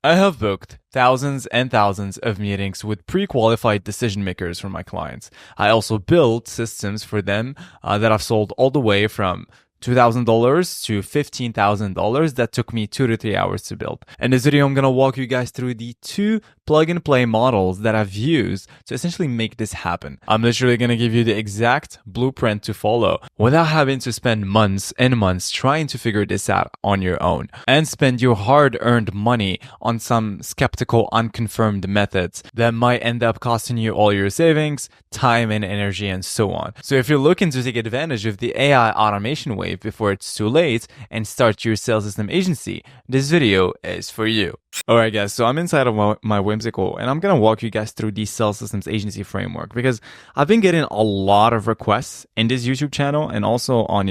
I have booked thousands and thousands of meetings with pre-qualified decision makers for my clients. I also built systems for them that I've sold all the way from $2,000 to $15,000 that took me 2 to 3 hours to build. In this video, I'm going to walk you guys through the two plug and play models that I've used to essentially make this happen. I'm literally going to give you the exact blueprint to follow without having to spend months and months trying to figure this out on your own and spend your hard-earned money on some skeptical, unconfirmed methods that might end up costing you all your savings, time and energy, and so on. So if you're looking to take advantage of the AI automation wave before it's too late and start your sales system agency, this video is for you. Alright guys, so I'm inside of my Whimsical and I'm going to walk you guys through the sales systems agency framework because I've been getting a lot of requests in this YouTube channel and also on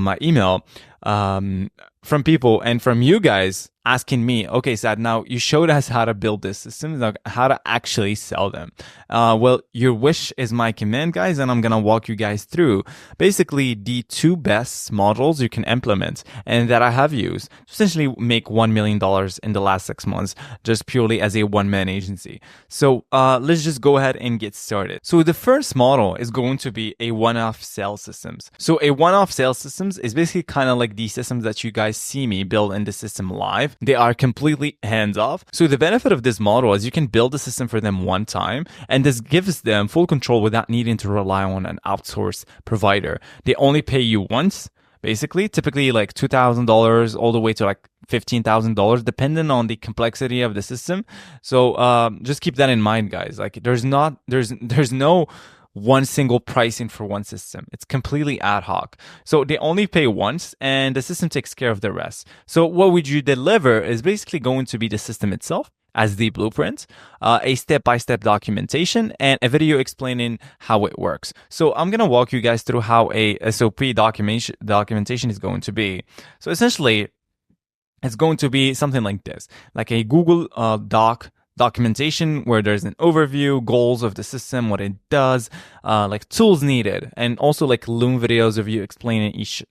my email from people and from you guys asking me, okay, Sad, now you showed us how to build this system, like how to actually sell them. Well, your wish is my command, guys, and I'm going to walk you guys through basically the two best models you can implement and that I have used to essentially make $1 million in the last 6 months, just purely as a one-man agency. So let's just go ahead and get started. So the first model is going to be a one-off sales systems. So a one-off sales systems is basically kind of like the systems that you guys see me build in the system live. They are completely hands-off. So the benefit of this model is you can build a system for them one time, and this gives them full control without needing to rely on an outsourced provider. They only pay you once, basically, typically like $2,000 all the way to like $15,000, depending on the complexity of the system. So just keep that in mind, guys. Like there's no one single pricing for one system. It's completely ad hoc. So they only pay once and the system takes care of the rest. So what would you deliver is basically going to be the system itself as the blueprint, a step-by-step documentation, and a video explaining how it works. So I'm going to walk you guys through how a SOP documentation is going to be. So essentially, it's going to be something like this, like a Google Doc documentation where there's an overview, goals of the system, what it does, like tools needed, and also like Loom videos of you explaining each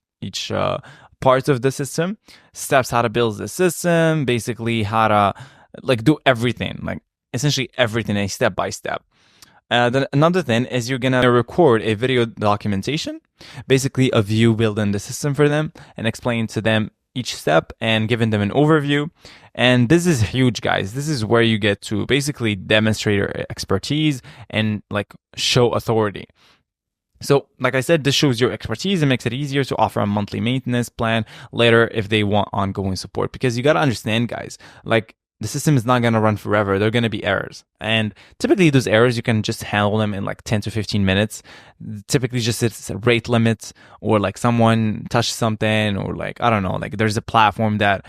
part of the system, steps how to build the system, basically how to like do everything, like essentially everything, a step by step. Then another thing is you're gonna record a video documentation, basically of you building the system for them and explaining to them each step and giving them an overview. And this is huge, guys. This is where you get to basically demonstrate your expertise and like show authority. So like I said, this shows your expertise and makes it easier to offer a monthly maintenance plan later if they want ongoing support. Because you got to understand, guys, like the system is not going to run forever. There are going to be errors. And typically those errors, you can just handle them in like 10 to 15 minutes. Typically just it's a rate limit or like someone touched something or like, I don't know, like there's a platform that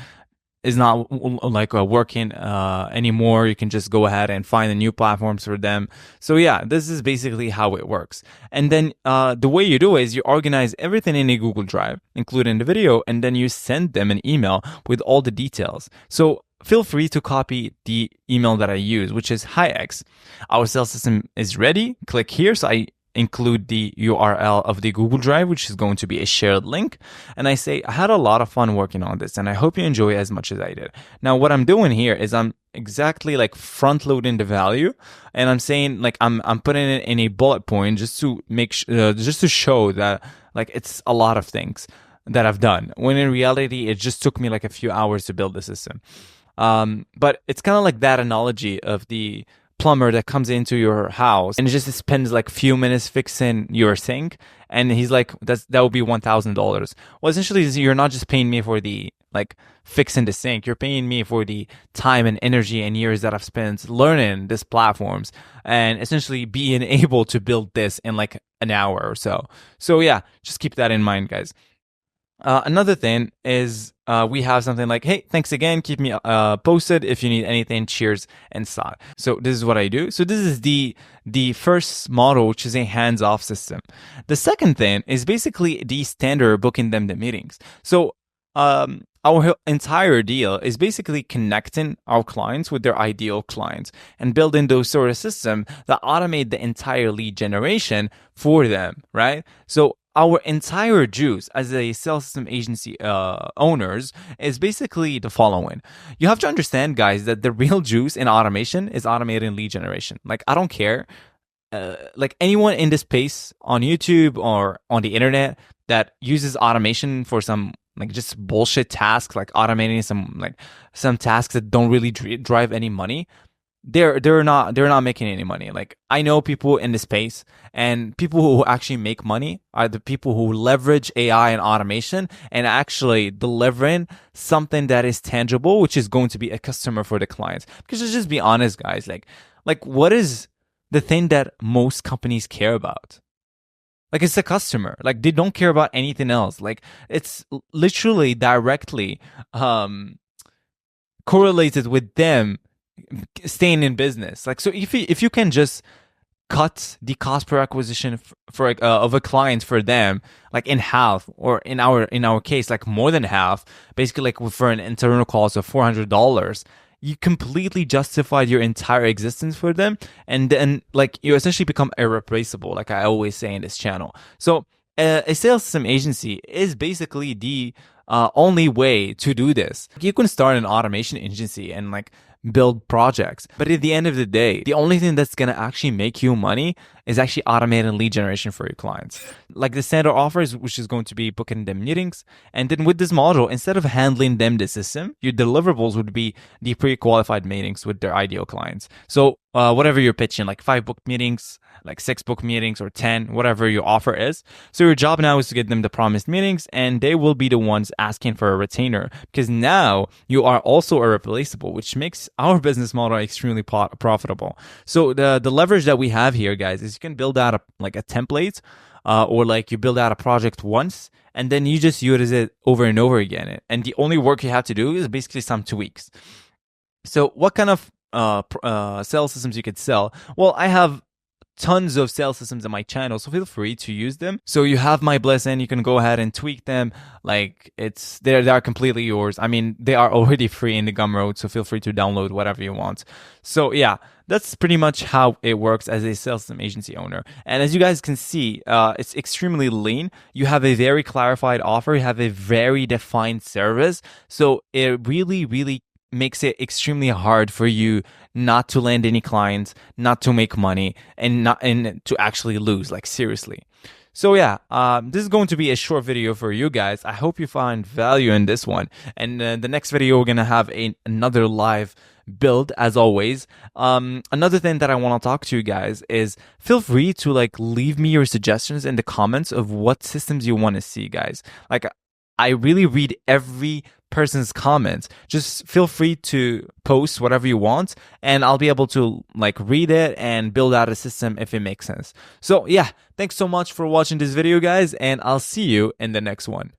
is not like working anymore. You can just go ahead and find the new platforms for them. So yeah, this is basically how it works. And then the way you do is you organize everything in a Google Drive, including the video, and then you send them an email with all the details. So feel free to copy the email that I use, which is, "Hi X, our sales system is ready. Click here." So I include the URL of the Google Drive, which is going to be a shared link. And I say, I had a lot of fun working on this and I hope you enjoy as much as I did. Now, what I'm doing here is I'm exactly like front loading the value. And I'm saying like, I'm putting it in a bullet point just to just to show that like it's a lot of things that I've done. When in reality, it just took me like a few hours to build the system. But it's kind of like that analogy of the plumber that comes into your house and just spends like a few minutes fixing your sink, and he's like, that would be $1,000. Well, essentially, you're not just paying me for the like fixing the sink. You're paying me for the time and energy and years that I've spent learning these platforms and essentially being able to build this in like an hour or so. So yeah, just keep that in mind, guys. Another thing is we have something like, "Hey, thanks again. Keep me posted if you need anything. Cheers and SOT." So this is what I do. So this is the first model, which is a hands-off system. The second thing is basically the standard booking them the meetings. So our entire deal is basically connecting our clients with their ideal clients and building those sort of systems that automate the entire lead generation for them, right? So our entire juice as a sales system agency owners is basically the following. You have to understand, guys, that the real juice in automation is automating lead generation. Like, I don't care. Like anyone in this space on YouTube or on the internet that uses automation for some like just bullshit tasks, like automating some tasks that don't really drive any money, they're not making any money. Like, I know people in the space, and people who actually make money are the people who leverage AI and automation and actually delivering something that is tangible, which is going to be a customer for the clients. Because let's just be honest, guys, like what is the thing that most companies care about? Like, it's the customer. Like, they don't care about anything else. Like, it's literally directly correlated with them staying in business. Like, so if you can just cut the cost per acquisition for of a client for them like in half, or in our case like more than half, basically like for an internal cost of $400, you completely justified your entire existence for them, and then like you essentially become irreplaceable, like I always say in this channel. So a sales system agency is basically the only way to do this. You can start an automation agency and like build projects, but at the end of the day, the only thing that's gonna actually make you money is actually automating lead generation for your clients. Like the standard offers, which is going to be booking them meetings. And then with this model, instead of handling them the system, your deliverables would be the pre-qualified meetings with their ideal clients. So whatever you're pitching, like 5 book meetings, like 6 book meetings, or 10, whatever your offer is. So your job now is to get them the promised meetings, and they will be the ones asking for a retainer, because now you are also irreplaceable, which makes our business model extremely profitable. So the leverage that we have here, guys, is you can build out a template, or like you build out a project once, and then you just use it over and over again. And the only work you have to do is basically some tweaks. So what kind of sales systems you could sell? Well, I have tons of sales systems on my channel, so feel free to use them. So you have my blessing, you can go ahead and tweak them. Like they are completely yours. I mean, they are already free in the Gumroad, so feel free to download whatever you want. So yeah, that's pretty much how it works as a sales system agency owner. And as you guys can see, it's extremely lean. You have a very clarified offer, you have a very defined service. So it really makes it extremely hard for you not to land any clients, not to make money, and to actually lose, like seriously. So yeah, this is going to be a short video for you guys. I hope you find value in this one. And the next video, we're gonna have another live build as always. Another thing that I want to talk to you guys is feel free to like leave me your suggestions in the comments of what systems you want to see, guys. Like, I really read every person's comments. Just feel free to post whatever you want, and I'll be able to like read it and build out a system if it makes sense. So yeah, thanks so much for watching this video, guys, and I'll see you in the next one.